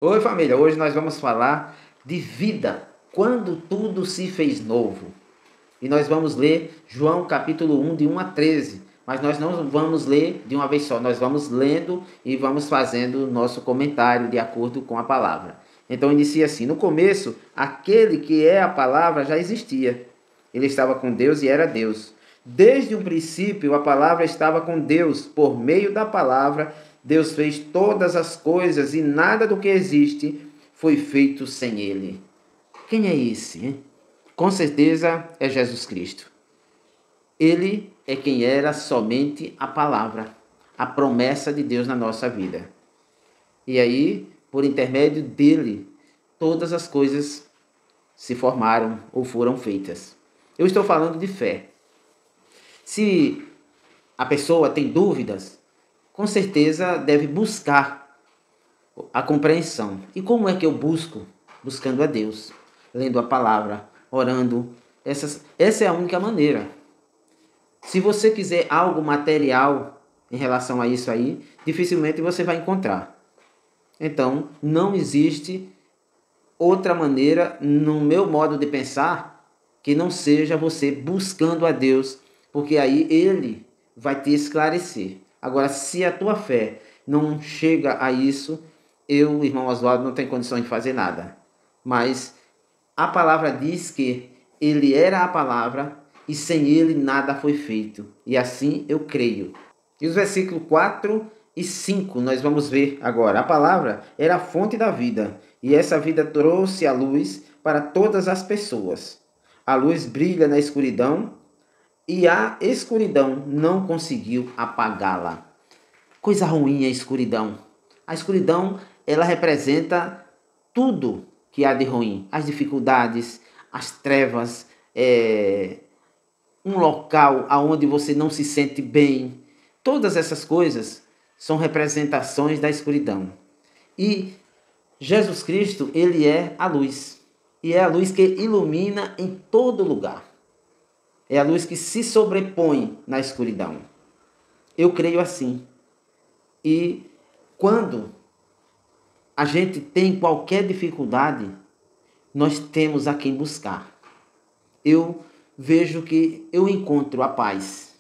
Oi, família. Hoje nós vamos falar de vida, quando tudo se fez novo. E nós vamos ler João capítulo 1, de 1 a 13. Mas nós não vamos ler de uma vez só, nós vamos lendo e vamos fazendo o nosso comentário de acordo com a palavra. Então inicia assim: no começo, aquele que é a palavra já existia. Ele estava com Deus e era Deus. Desde o princípio, a palavra estava com Deus. Por meio da palavra, Deus fez todas as coisas e nada do que existe foi feito sem ele. Quem é esse, hein? Com certeza é Jesus Cristo. Ele é quem era somente a palavra, a promessa de Deus na nossa vida. E aí, por intermédio dele, todas as coisas se formaram ou foram feitas. Eu estou falando de fé. Se a pessoa tem dúvidas, com certeza deve buscar a compreensão. E como é que eu busco? Buscando a Deus, lendo a palavra, orando. Essa é a única maneira. Se você quiser algo material em relação a isso aí, dificilmente você vai encontrar. Então, não existe outra maneira, no meu modo de pensar, que não seja você buscando a Deus, porque aí Ele vai te esclarecer. Agora, se a tua fé não chega a isso, eu, irmão Oswaldo, não tenho condições de fazer nada. Mas a palavra diz que Ele era a palavra e sem Ele nada foi feito. E assim eu creio. E os versículos 4 e 5 nós vamos ver agora. A palavra era a fonte da vida, e essa vida trouxe a luz para todas as pessoas. A luz brilha na escuridão, e a escuridão não conseguiu apagá-la. Coisa ruim a escuridão. A escuridão, ela representa tudo que há de ruim. As dificuldades, as trevas, um local onde você não se sente bem. Todas essas coisas são representações da escuridão. E Jesus Cristo, ele é a luz. E é a luz que ilumina em todo lugar. É a luz que se sobrepõe na escuridão. Eu creio assim. E quando a gente tem qualquer dificuldade, nós temos a quem buscar. Eu vejo que eu encontro a paz.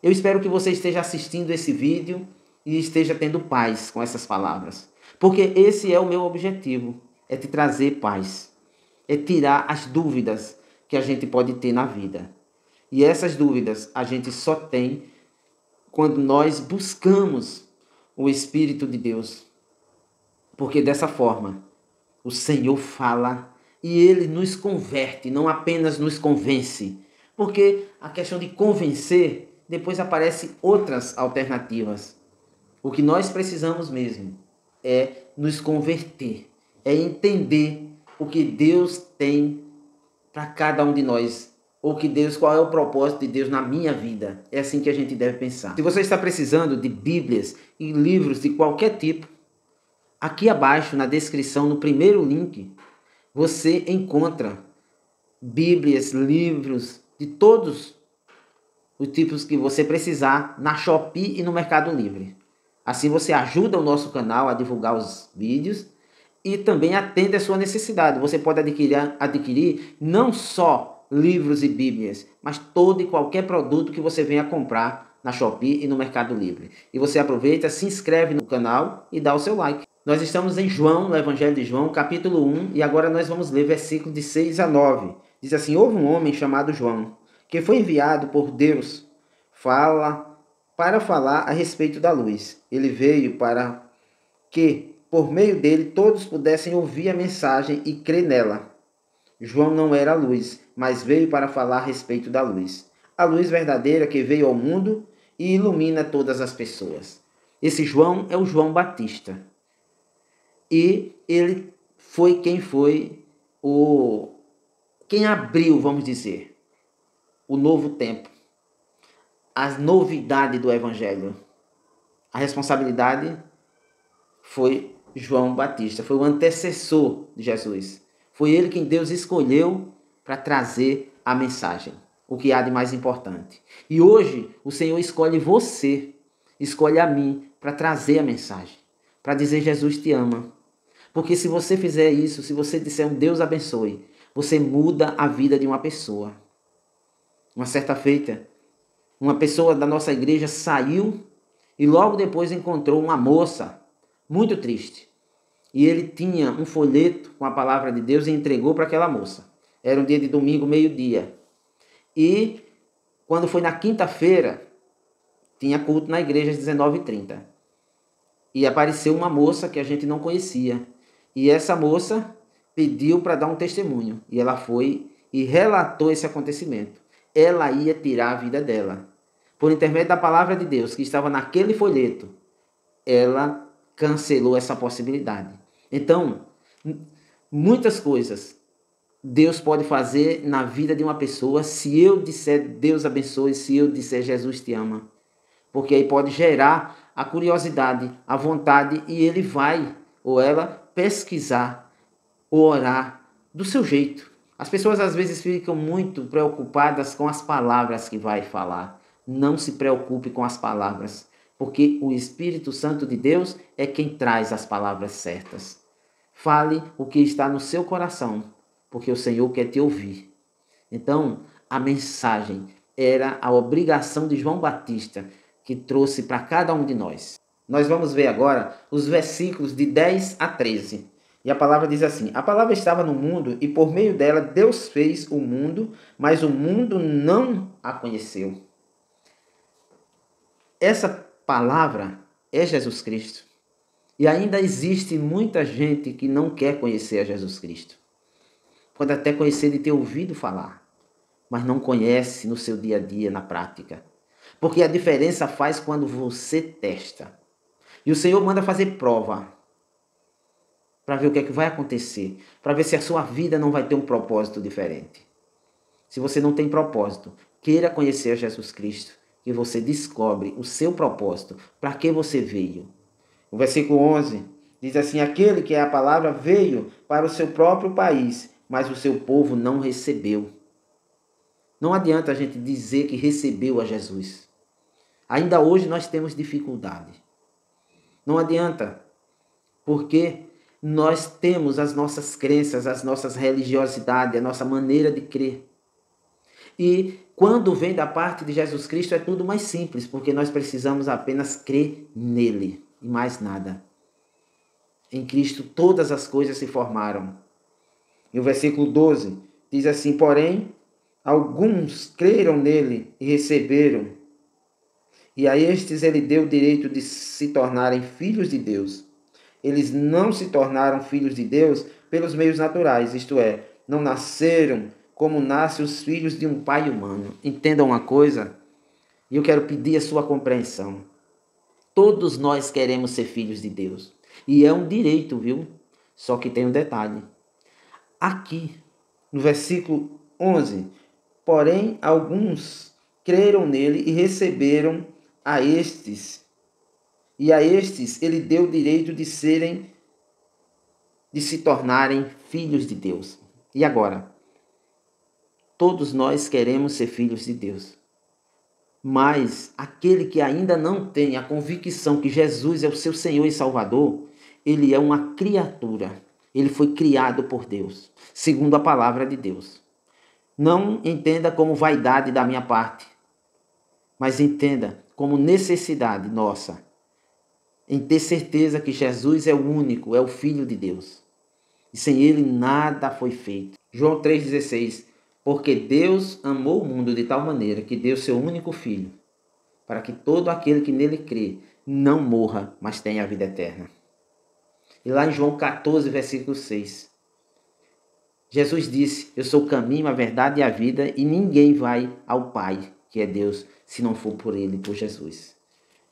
Eu espero que você esteja assistindo esse vídeo e esteja tendo paz com essas palavras. Porque esse é o meu objetivo, é te trazer paz. É tirar as dúvidas que a gente pode ter na vida. E essas dúvidas a gente só tem quando nós buscamos o Espírito de Deus. Porque dessa forma, o Senhor fala e Ele nos converte, não apenas nos convence. Porque a questão de convencer, depois aparecem outras alternativas. O que nós precisamos mesmo é nos converter, é entender o que Deus tem para cada um de nós. Ou que Deus, qual é o propósito de Deus na minha vida. É assim que a gente deve pensar. Se você está precisando de Bíblias e livros de qualquer tipo, aqui abaixo na descrição, no primeiro link, você encontra Bíblias, livros de todos os tipos que você precisar na Shopee e no Mercado Livre. Assim você ajuda o nosso canal a divulgar os vídeos e também atende a sua necessidade. Você pode adquirir não só livros e bíblias, mas todo e qualquer produto que você venha comprar na Shopee e no Mercado Livre. E você aproveita, se inscreve no canal e dá o seu like. Nós estamos em João, no Evangelho de João, capítulo 1, e agora nós vamos ler versículos de 6 a 9. Diz assim: houve um homem chamado João, que foi enviado por Deus para falar a respeito da luz. Ele veio para que, por meio dele, todos pudessem ouvir a mensagem e crer nela. João não era a luz, mas veio para falar a respeito da luz. A luz verdadeira que veio ao mundo e ilumina todas as pessoas. Esse João é o João Batista. E ele foi quem abriu, vamos dizer, o novo tempo. A novidade do Evangelho. A responsabilidade foi João Batista, foi o antecessor de Jesus. Foi ele quem Deus escolheu para trazer a mensagem, o que há de mais importante. E hoje o Senhor escolhe você, escolhe a mim para trazer a mensagem, para dizer: Jesus te ama, Porque se você fizer isso, se você disser um Deus abençoe, você muda a vida de uma pessoa. Uma certa feita, uma pessoa da nossa igreja saiu e logo depois encontrou uma moça muito triste. E ele tinha um folheto com a palavra de Deus e entregou para aquela moça. Era um dia de domingo, meio-dia. E quando foi na quinta-feira, tinha culto na igreja às 19h30. E apareceu uma moça que a gente não conhecia. E essa moça pediu para dar um testemunho. E ela foi e relatou esse acontecimento. Ela ia tirar a vida dela. Por intermédio da palavra de Deus que estava naquele folheto, ela cancelou essa possibilidade. Então, muitas coisas Deus pode fazer na vida de uma pessoa se eu disser Deus abençoe, se eu disser Jesus te ama. Porque aí pode gerar a curiosidade, a vontade e ele vai ou ela pesquisar, orar do seu jeito. As pessoas às vezes ficam muito preocupadas com as palavras que vai falar. Não se preocupe com as palavras, porque o Espírito Santo de Deus é quem traz as palavras certas. Fale o que está no seu coração, porque o Senhor quer te ouvir. Então, a mensagem era a obrigação de João Batista, que trouxe para cada um de nós. Nós vamos ver agora os versículos de 10 a 13. E a palavra diz assim: a palavra estava no mundo e por meio dela Deus fez o mundo, mas o mundo não a conheceu. Essa palavra é Jesus Cristo. E ainda existe muita gente que não quer conhecer a Jesus Cristo. Pode até conhecer de ter ouvido falar, mas não conhece no seu dia a dia, na prática. Porque a diferença faz quando você testa. E o Senhor manda fazer prova para ver o que é que vai acontecer, para ver se a sua vida não vai ter um propósito diferente. Se você não tem propósito, queira conhecer Jesus Cristo, que você descobre o seu propósito, para que você veio. O versículo 11 diz assim: aquele que é a palavra veio para o seu próprio país, mas o seu povo não recebeu. Não adianta a gente dizer que recebeu a Jesus. Ainda hoje nós temos dificuldade. Não adianta, porque nós temos as nossas crenças, as nossas religiosidades, a nossa maneira de crer. E quando vem da parte de Jesus Cristo é tudo mais simples, porque nós precisamos apenas crer nele e mais nada. Em Cristo todas as coisas se formaram. E o versículo 12 diz assim: porém, alguns creram nele e receberam. E a estes ele deu o direito de se tornarem filhos de Deus. Eles não se tornaram filhos de Deus pelos meios naturais, isto é, não nasceram como nascem os filhos de um pai humano. Entendam uma coisa, e eu quero pedir a sua compreensão. Todos nós queremos ser filhos de Deus. E é um direito, viu? Só que tem um detalhe. Aqui, no versículo 11, porém, alguns creram nele e receberam a estes. E a estes ele deu o direito de se tornarem filhos de Deus. E agora? Todos nós queremos ser filhos de Deus. Mas aquele que ainda não tem a convicção que Jesus é o seu Senhor e Salvador, ele é uma criatura. Ele foi criado por Deus, segundo a palavra de Deus. Não entenda como vaidade da minha parte, mas entenda como necessidade nossa em ter certeza que Jesus é o único, é o Filho de Deus. E sem ele nada foi feito. João 3,16. Porque Deus amou o mundo de tal maneira que deu seu único Filho, para que todo aquele que nele crê não morra, mas tenha a vida eterna. E lá em João 14, versículo 6, Jesus disse: eu sou o caminho, a verdade e a vida, e ninguém vai ao Pai, que é Deus, se não for por ele, por Jesus.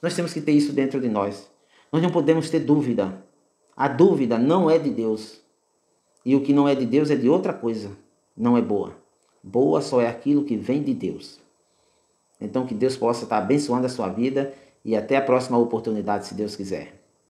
Nós temos que ter isso dentro de nós. Nós não podemos ter dúvida. A dúvida não é de Deus. E o que não é de Deus é de outra coisa. Não é boa. Boa só é aquilo que vem de Deus. Então que Deus possa estar abençoando a sua vida e até a próxima oportunidade, se Deus quiser.